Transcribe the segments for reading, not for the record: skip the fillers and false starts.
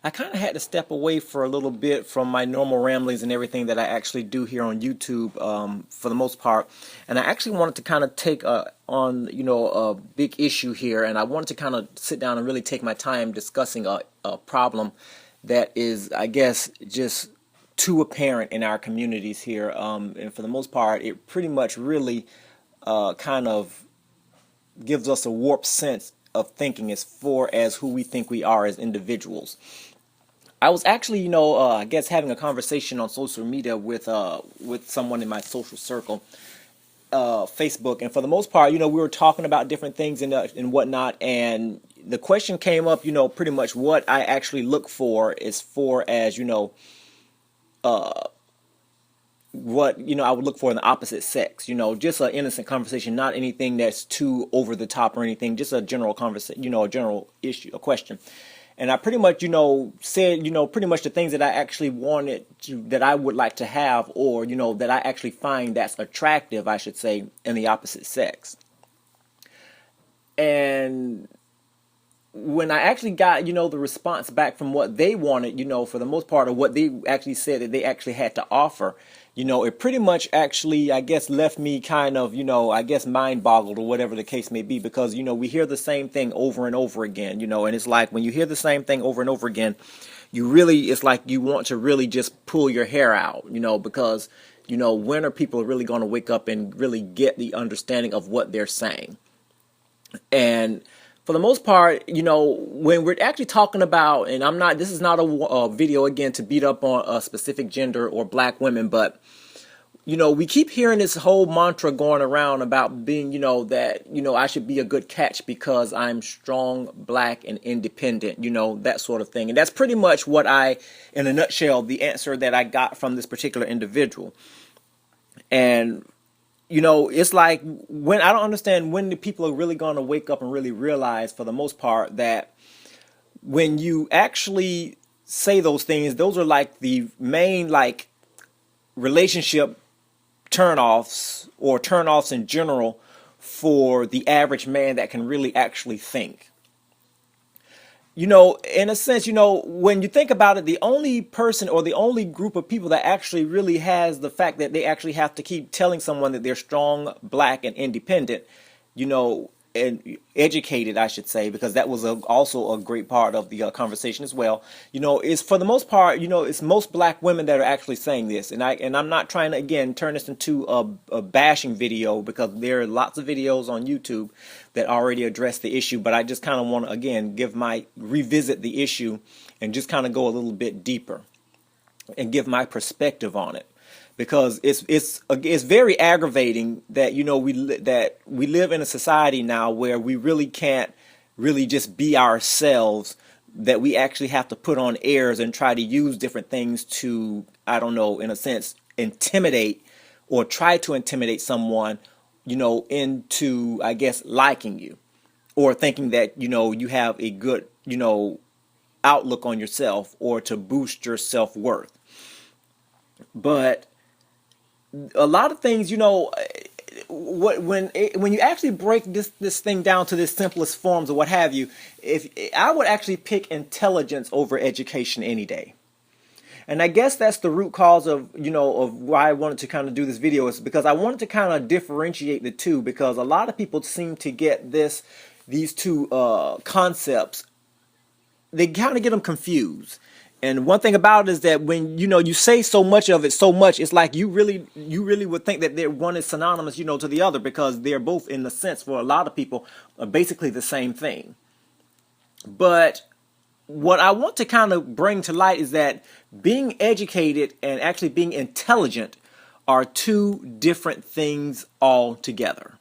I kind of had to step away for a little bit from my normal ramblings and everything that I actually do here on YouTube, for the most part. And I actually wanted to kind of take on, a big issue here, and I wanted to kind of sit down and really take my time discussing a problem that is, I guess, just too apparent in our communities here. And for the most part, it pretty much really kind of gives us a warped sense of thinking as far as who we think we are as individuals. I was actually, I guess having a conversation on social media with someone in my social circle, Facebook, and for the most part, we were talking about different things and whatnot, and the question came up, pretty much what I actually look for as far as, what I would look for in the opposite sex, just an innocent conversation, not anything that's too over the top or anything, just a general conversation, a general issue, a question. And I pretty much, said, pretty much the things that I actually wanted to, that I would like to have, or, that I actually find that's attractive, I should say, in the opposite sex. And when I actually got, the response back from what they wanted, for the most part, of what they actually said that they actually had to offer, it pretty much actually, I guess, left me kind of, I guess mind boggled or whatever the case may be, because, we hear the same thing over and over again, and it's like when you hear the same thing over and over again, it's like you want to really just pull your hair out, because, when are people really going to wake up and really get the understanding of what they're saying? And for the most part, when we're actually talking about, and this is not a video again to beat up on a specific gender or black women, but, we keep hearing this whole mantra going around about being, that, I should be a good catch because I'm strong, black, and independent, that sort of thing. And that's pretty much what in a nutshell, the answer that I got from this particular individual. And it's like when I don't understand when the people are really going to wake up and really realize, for the most part, that when you actually say those things, those are like the main like relationship turnoffs or turnoffs in general for the average man that can really actually think. In a sense, when you think about it, the only person or the only group of people that actually really has the fact that they actually have to keep telling someone that they're strong, black, and independent, and educated, I should say, because that was also a great part of the conversation as well. Is for the most part, it's most black women that are actually saying this, and I'm not trying to again turn this into a bashing video, because there are lots of videos on YouTube that already address the issue, but I just kind of want to again revisit the issue and just kind of go a little bit deeper and give my perspective on it. Because it's very aggravating that we live in a society now where we really can't really just be ourselves, that we actually have to put on airs and try to use different things to, I don't know, in a sense, intimidate or try to intimidate someone, into, I guess, liking you or thinking that, you have a good, outlook on yourself or to boost your self-worth. But a lot of things, when you actually break this thing down to the simplest forms or what have you, if I would actually pick intelligence over education any day. And I guess that's the root cause of why I wanted to kind of do this video, is because I wanted to kind of differentiate the two, because a lot of people seem to get these two concepts, they kind of get them confused. And one thing about it is that when you say so much of it so much, it's like you really would think that one is synonymous, to the other, because they're both, in the sense, for a lot of people, are basically the same thing. But what I want to kind of bring to light is that being educated and actually being intelligent are two different things altogether.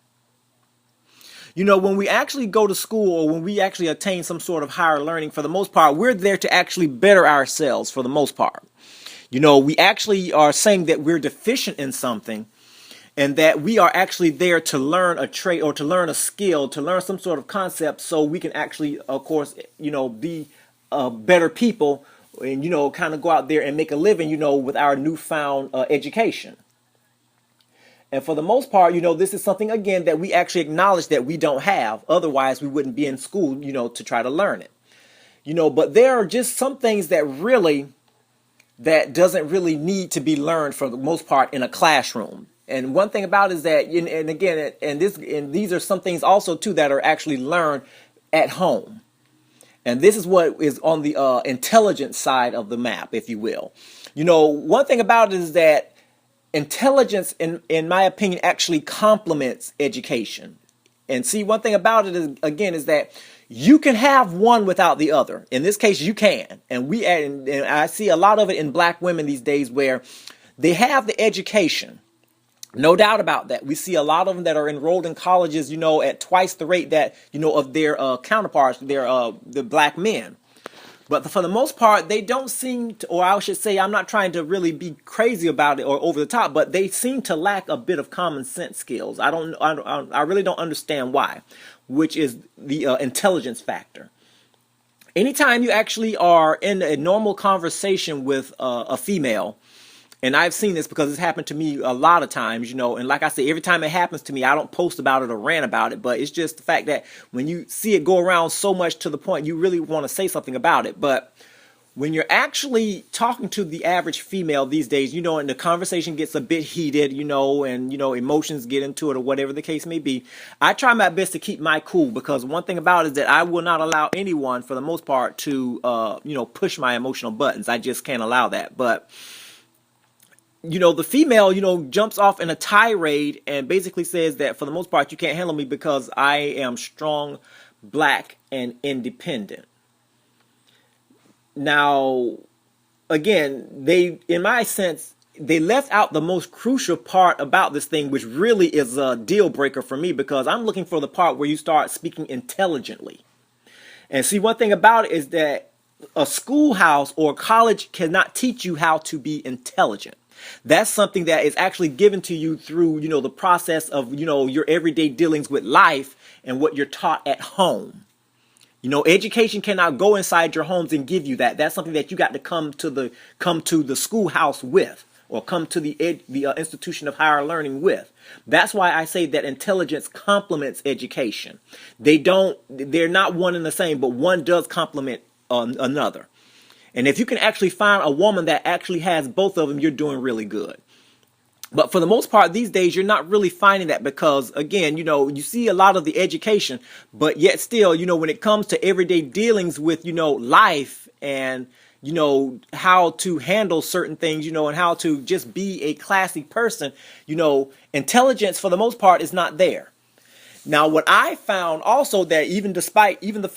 When we actually go to school, or when we actually attain some sort of higher learning, for the most part, we're there to actually better ourselves for the most part. We actually are saying that we're deficient in something, and that we are actually there to learn a trait or to learn a skill, to learn some sort of concept, so we can actually, of course, be better people and, kind of go out there and make a living, with our newfound education. And for the most part, this is something, again, that we actually acknowledge that we don't have. Otherwise, we wouldn't be in school, to try to learn it. But there are just some things that doesn't really need to be learned for the most part in a classroom. And one thing about it is that, and again, and these are some things also too that are actually learned at home. And this is what is on the intelligence side of the map, if you will. One thing about it is that intelligence, in my opinion, actually complements education. And see, one thing about it is, again, is that you can have one without the other. In this case, you can. And I see a lot of it in black women these days where they have the education. No doubt about that. We see a lot of them that are enrolled in colleges, at twice the rate that, of their counterparts, the black men. But for the most part, they don't seem to, or I should say, I'm not trying to really be crazy about it or over the top, but they seem to lack a bit of common sense skills. I really don't understand why, which is the intelligence factor. Anytime you actually are in a normal conversation with a female, and I've seen this because it's happened to me a lot of times, and like I say, every time it happens to me, I don't post about it or rant about it, but it's just the fact that when you see it go around so much to the point, you really want to say something about it. But when you're actually talking to the average female these days, and the conversation gets a bit heated, and, emotions get into it or whatever the case may be, I try my best to keep my cool, because one thing about it is that I will not allow anyone, for the most part, to, push my emotional buttons. I just can't allow that. But the female, jumps off in a tirade and basically says that for the most part, you can't handle me because I am strong, black, and independent. Now, again, in my sense, they left out the most crucial part about this thing, which really is a deal breaker for me, because I'm looking for the part where you start speaking intelligently. And see, one thing about it is that a schoolhouse or college cannot teach you how to be intelligent. That's something that is actually given to you through, the process of, your everyday dealings with life and what you're taught at home. Education cannot go inside your homes and give you that. That's something that you got to come to the schoolhouse with, or come to the institution of higher learning with. That's why I say that intelligence complements education. They're not one and the same, but one does complement another. And if you can actually find a woman that actually has both of them, you're doing really good. But for the most part, these days, you're not really finding that because, again, you see a lot of the education, but yet still, when it comes to everyday dealings with, life and, how to handle certain things, and how to just be a classy person, intelligence for the most part is not there. Now, what I found also that despite the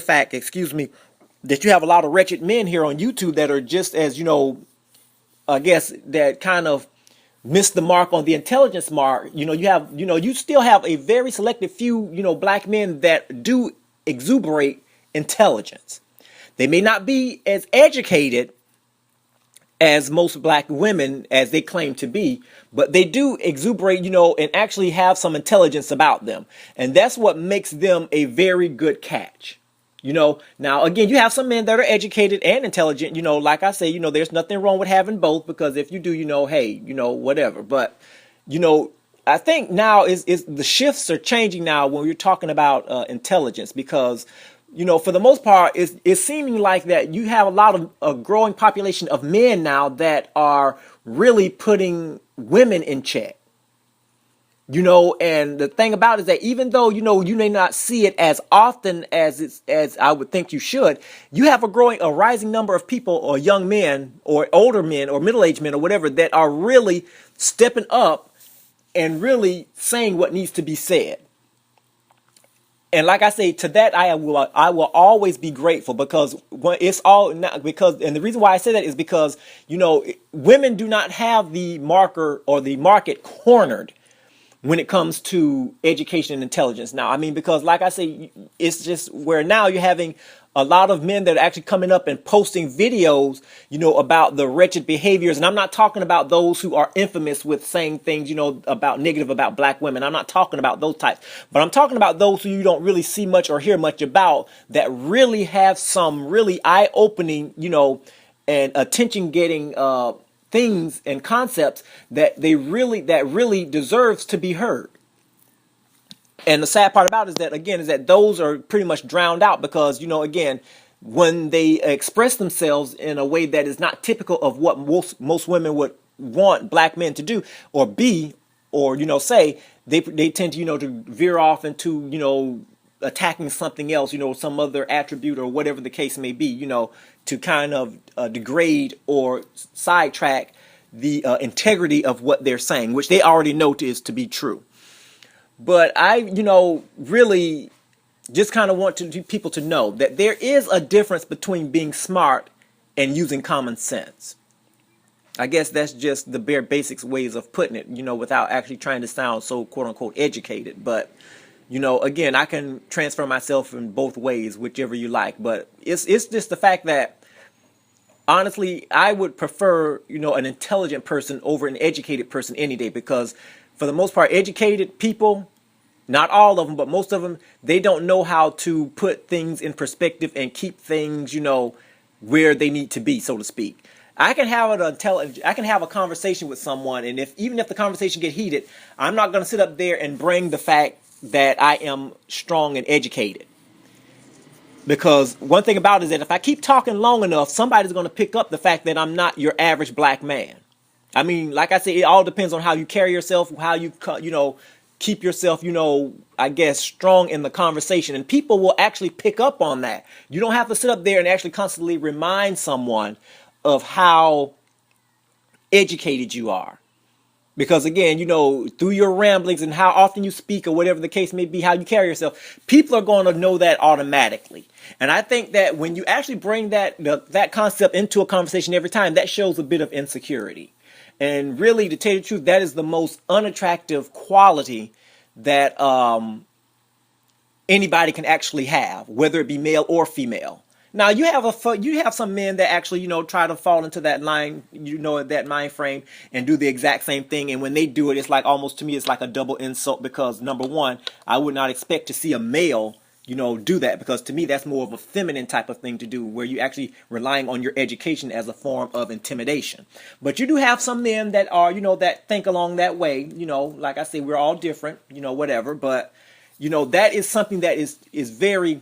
fact, that you have a lot of wretched men here on YouTube that are just as, I guess that kind of miss the mark on the intelligence mark. You still have a very selective few, black men that do exuberate intelligence. They may not be as educated as most black women as they claim to be, but they do exuberate, and actually have some intelligence about them. And that's what makes them a very good catch. Now, again, you have some men that are educated and intelligent, like I say, there's nothing wrong with having both, because if you do, hey, whatever. But, I think now is the shifts are changing now when we're talking about intelligence, because, for the most part, it's seeming like that you have a growing population of men now that are really putting women in check. And the thing about it is that even though, you may not see it as often as I would think you should, you have a rising number of people, or young men or older men or middle-aged men or whatever, that are really stepping up and really saying what needs to be said. And like I say, to that I will always be grateful, because it's all not because, and the reason why I say that is because, women do not have the marker or the market cornered when it comes to education and intelligence now. Because like I say, it's just where now you're having a lot of men that are actually coming up and posting videos, about the wretched behaviors. And I'm not talking about those who are infamous with saying things, about negative about black women. I'm not talking about those types, but I'm talking about those who you don't really see much or hear much about, that really have some really eye-opening, and attention-getting things and concepts that really deserves to be heard. And the sad part about it is that, again, is that those are pretty much drowned out because, again, when they express themselves in a way that is not typical of what most women would want black men to do or be, or, say, they tend to, to veer off into, attacking something else, some other attribute or whatever the case may be, to kind of degrade or sidetrack the integrity of what they're saying, which they already know is to be true. But I, really just kind of want people to know that there is a difference between being smart and using common sense. I guess that's just the bare basics ways of putting it, without actually trying to sound so quote unquote educated. But, again, I can transfer myself in both ways, whichever you like. But it's just the fact that, honestly, I would prefer, an intelligent person over an educated person any day, because for the most part, educated people, not all of them, but most of them, they don't know how to put things in perspective and keep things, where they need to be, so to speak. I can have a conversation with someone, and even if the conversation get heated, I'm not going to sit up there and bring the fact that I am strong and educated. Because one thing about it is that if I keep talking long enough, somebody's going to pick up the fact that I'm not your average black man. I mean, like I said, it all depends on how you carry yourself, how you, keep yourself, I guess, strong in the conversation. And people will actually pick up on that. You don't have to sit up there and actually constantly remind someone of how educated you are. Because again, through your ramblings and how often you speak or whatever the case may be, how you carry yourself, people are going to know that automatically. And I think that when you actually bring that concept into a conversation every time, that shows a bit of insecurity. And really, to tell you the truth, that is the most unattractive quality that anybody can actually have, whether it be male or female. Now you have some men that actually try to fall into that that mind frame and do the exact same thing, and when they do it, it's like almost, to me, it's like a double insult, because number one, I would not expect to see a male do that, because to me that's more of a feminine type of thing to do, where you actually relying on your education as a form of intimidation. But you do have some men that are that think along that way. Like I say, we're all different, whatever, but that is something that is very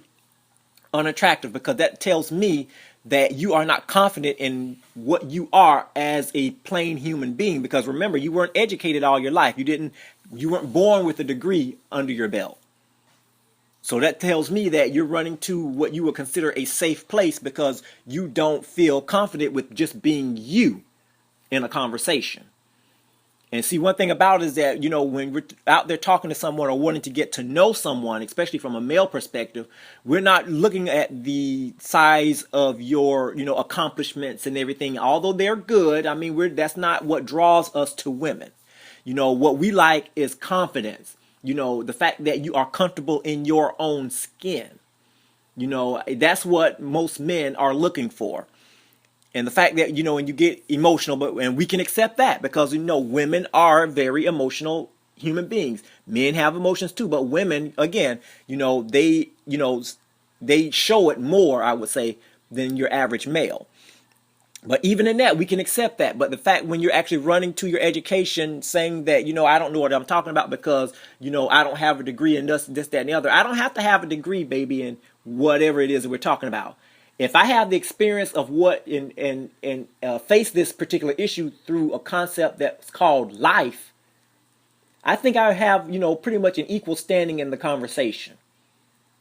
unattractive, because that tells me that you are not confident in what you are as a plain human being. Because remember, you weren't educated all your life. You weren't born with a degree under your belt. So that tells me that you're running to what you would consider a safe place, because you don't feel confident with just being you in a conversation. And see, one thing about it is that, when we're out there talking to someone or wanting to get to know someone, especially from a male perspective, we're not looking at the size of your, accomplishments and everything. Although they're good, I mean, that's not what draws us to women. What we like is confidence. The fact that you are comfortable in your own skin. That's what most men are looking for. And the fact that, when you get emotional, and we can accept that, because, women are very emotional human beings. Men have emotions too, but women, again, they show it more, I would say, than your average male. But even in that, we can accept that. But the fact when you're actually running to your education saying that, I don't know what I'm talking about because, I don't have a degree in this, that, and the other. I don't have to have a degree, baby, in whatever it is that we're talking about. If I have the experience of what and face this particular issue through a concept that's called life, I think I have, pretty much an equal standing in the conversation.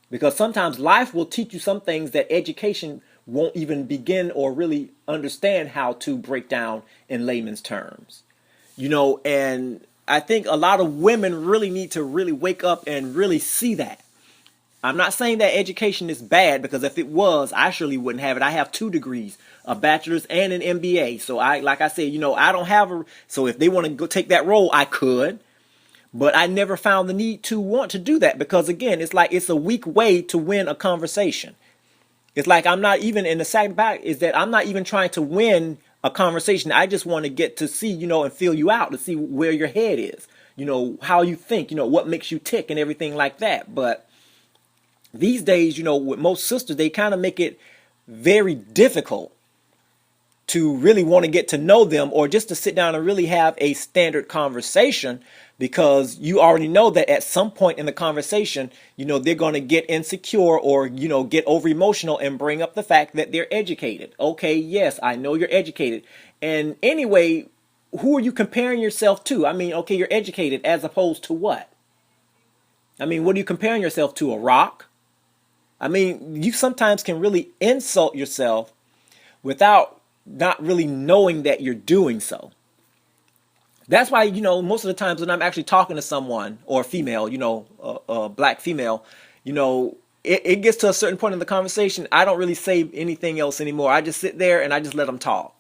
Because sometimes life will teach you some things that education won't even begin or really understand how to break down in layman's terms. And I think a lot of women really need to really wake up and really see that. I'm not saying that education is bad, because if it was, I surely wouldn't have it. I have 2 degrees, a bachelor's and an MBA. So like I said, I don't have so if they want to go take that role, I could. But I never found the need to want to do that, because again, it's like it's a weak way to win a conversation. It's like I'm not even, in the sad fact is that I'm not even trying to win a conversation. I just want to get to see, and feel you out, to see where your head is, how you think, what makes you tick and everything like that. But these days, with most sisters, they kind of make it very difficult to really want to get to know them, or just to sit down and really have a standard conversation, because you already know that at some point in the conversation, they're going to get insecure, or, get over emotional and bring up the fact that they're educated. Okay, yes, I know you're educated. And anyway, who are you comparing yourself to? I mean, okay, you're educated as opposed to what? I mean, what are you comparing yourself to? A rock? I mean, you sometimes can really insult yourself without not really knowing that you're doing so. That's why, most of the times when I'm actually talking to someone, or a female, a black female, it gets to a certain point in the conversation, I don't really say anything else anymore. I just sit there and I just let them talk.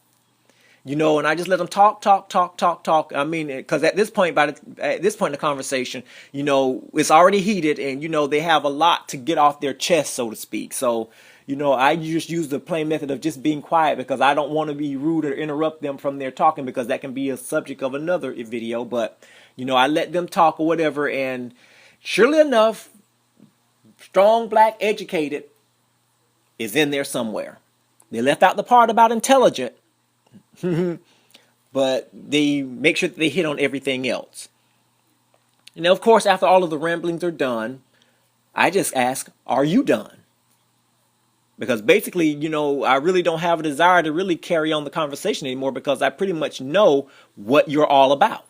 And I just let them talk, talk, talk, talk, talk. I mean, because at this point, at this point in the conversation, it's already heated, and they have a lot to get off their chest, so to speak. So, I just use the plain method of just being quiet, because I don't want to be rude or interrupt them from their talking, because that can be a subject of another video. But, I let them talk or whatever, and surely enough, strong, black, educated is in there somewhere. They left out the part about intelligent. But they make sure that they hit on everything else. Of course, after all of the ramblings are done, I just ask, are you done? Because basically, I really don't have a desire to really carry on the conversation anymore, because I pretty much know what you're all about.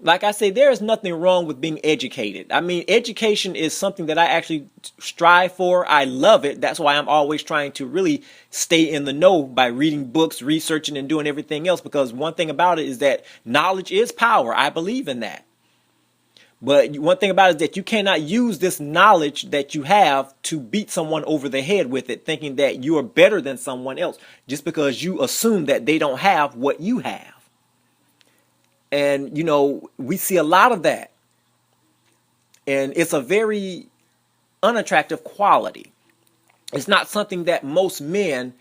Like I say, there is nothing wrong with being educated. I mean, education is something that I actually strive for. I love it. That's why I'm always trying to really stay in the know by reading books, researching, and doing everything else. Because one thing about it is that knowledge is power. I believe in that. But one thing about it is that you cannot use this knowledge that you have to beat someone over the head with it, thinking that you are better than someone else just because you assume that they don't have what you have. And, we see a lot of that. And it's a very unattractive quality. It's not something that most men,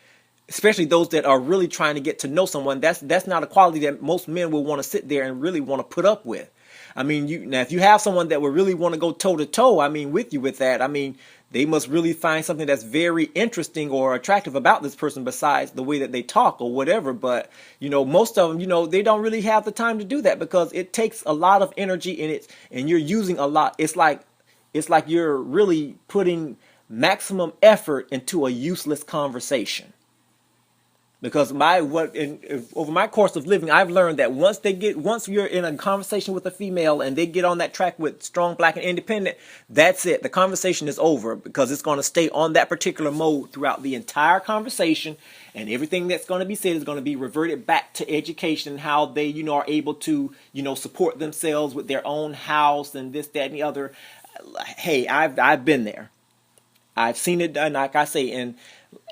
especially those that are really trying to get to know someone, that's not a quality that most men will want to sit there and really want to put up with. I mean, now if you have someone that would really want to go toe to toe, I mean, with you with that, I mean, they must really find something that's very interesting or attractive about this person besides the way that they talk or whatever. But, most of them, they don't really have the time to do that, because it takes a lot of energy in it, and you're using a lot. It's like you're really putting maximum effort into a useless conversation. Because over my course of living, I've learned that once you're in a conversation with a female and they get on that track with strong, black, and independent, that's it. The conversation is over, because it's going to stay on that particular mode throughout the entire conversation, and everything that's going to be said is going to be reverted back to education, how they, are able to, support themselves with their own house and this, that, and the other. Hey, I've been there. I've seen it done, like I say, and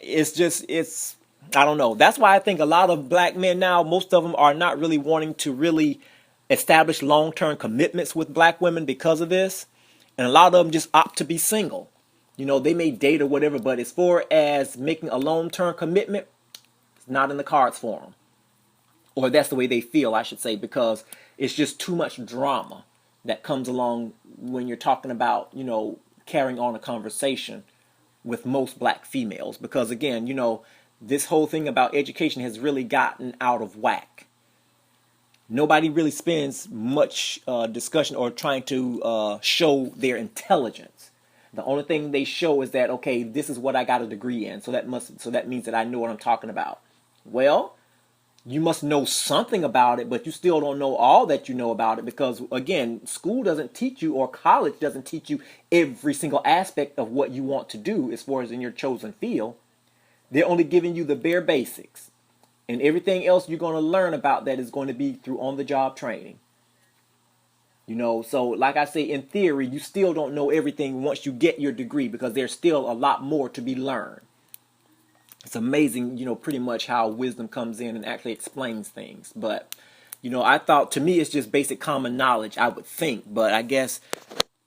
it's I don't know. That's why I think a lot of black men now, most of them are not really wanting to really establish long-term commitments with black women because of this. And a lot of them just opt to be single. They may date or whatever, but as far as making a long-term commitment, it's not in the cards for them. Or that's the way they feel, I should say, because it's just too much drama that comes along when you're talking about, carrying on a conversation with most black females. Because again, this whole thing about education has really gotten out of whack. Nobody really spends much discussion or trying to show their intelligence. The only thing they show is that, okay, this is what I got a degree in, so that means that I know what I'm talking about. Well, you must know something about it, but you still don't know all that you know about it, because again, school doesn't teach you, or college doesn't teach you every single aspect of what you want to do as far as in your chosen field. They're only giving you the bare basics. And everything else you're going to learn about that is going to be through on-the-job training. So like I say, in theory, you still don't know everything once you get your degree, because there's still a lot more to be learned. It's amazing, pretty much how wisdom comes in and actually explains things. But, I thought, to me, it's just basic common knowledge, I would think. But I guess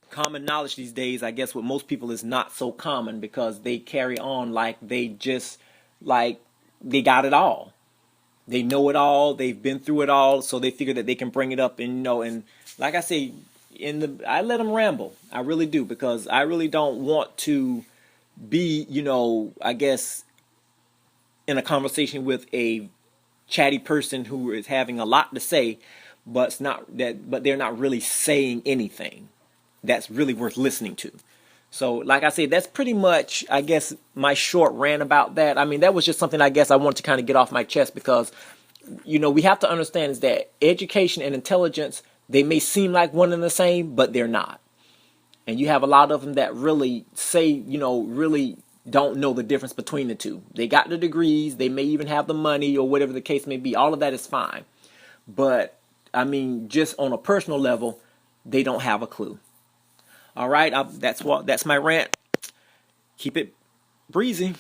common knowledge these days, I guess with most people, is not so common, because they carry on like they got it all. They know it all. They've been through it all, so they figure that they can bring it up. And and like I say, I let them ramble. I really do, because I really don't want to be, I guess, in a conversation with a chatty person who is having a lot to say, but it's not that, but they're not really saying anything that's really worth listening to. So, like I said, that's pretty much, I guess, my short rant about that. I mean, that was just something I guess I wanted to kind of get off my chest because, we have to understand is that education and intelligence, they may seem like one and the same, but they're not. And you have a lot of them that really say, really don't know the difference between the two. They got the degrees, they may even have the money or whatever the case may be. All of that is fine. But, I mean, just on a personal level, they don't have a clue. All right, that's my rant. Keep it breezy.